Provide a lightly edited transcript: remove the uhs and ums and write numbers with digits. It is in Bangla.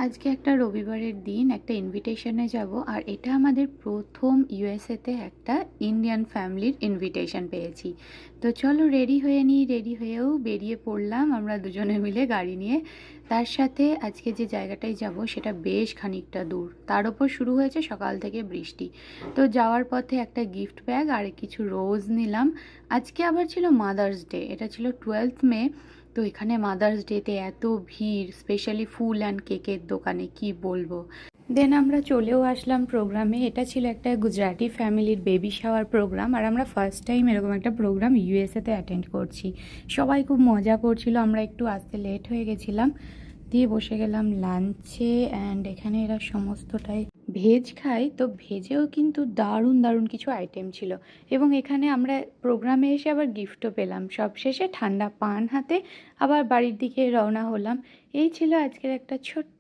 আজকে একটা রবিবারের দিন একটা ইনভিটেশনে যাব, আর এটা আমাদের প্রথম ইউএসএতে একটা ইন্ডিয়ান ফ্যামিলির ইনভিটেশন পেয়েছি। তো চলো রেডি হয়ে নিই। রেডি হয়েও বেরিয়ে পড়লাম আমরা দুজনে মিলে গাড়ি নিয়ে। তার সাথে আজকে যে জায়গাটায় যাব সেটা বেশ খানিকটা দূর, তার ওপর শুরু হয়েছে সকাল থেকে বৃষ্টি। তো যাওয়ার পথে একটা গিফট ব্যাগ আর কিছু রোজ নিলাম। আজকে আবার ছিল মাদার্স ডে, এটা ছিল 12 মে। তো এখানে মাদার্স ডেতে এত ভিড়, স্পেশালি ফুল অ্যান্ড কেকের দোকানে, কি বলবো। দেন আমরা চলেও আসলাম প্রোগ্রামে। এটা ছিল একটা গুজরাটি ফ্যামিলির বেবি শাওয়ার প্রোগ্রাম, আর আমরা ফার্স্ট টাইম এরকম একটা প্রোগ্রাম ইউএসএতে অ্যাটেন্ড করছি। সবাই খুব মজা করছিল, আমরা একটু আসতে লেট হয়ে গেছিলাম। দিয়ে বসে গেলাম লাঞ্চে। অ্যান্ড এখানে এরা সমস্তটাই ভেজ খায়, তো ভেজেও কিন্তু দারুণ দারুণ কিছু আইটেম ছিল। এবং এখানে আমরা প্রোগ্রামে এসে আবার গিফটও পেলাম। সব শেষে ঠান্ডা পান হাতে আবার বাড়ির দিকে রওনা হলাম। এই ছিল আজকের একটা ছোট্ট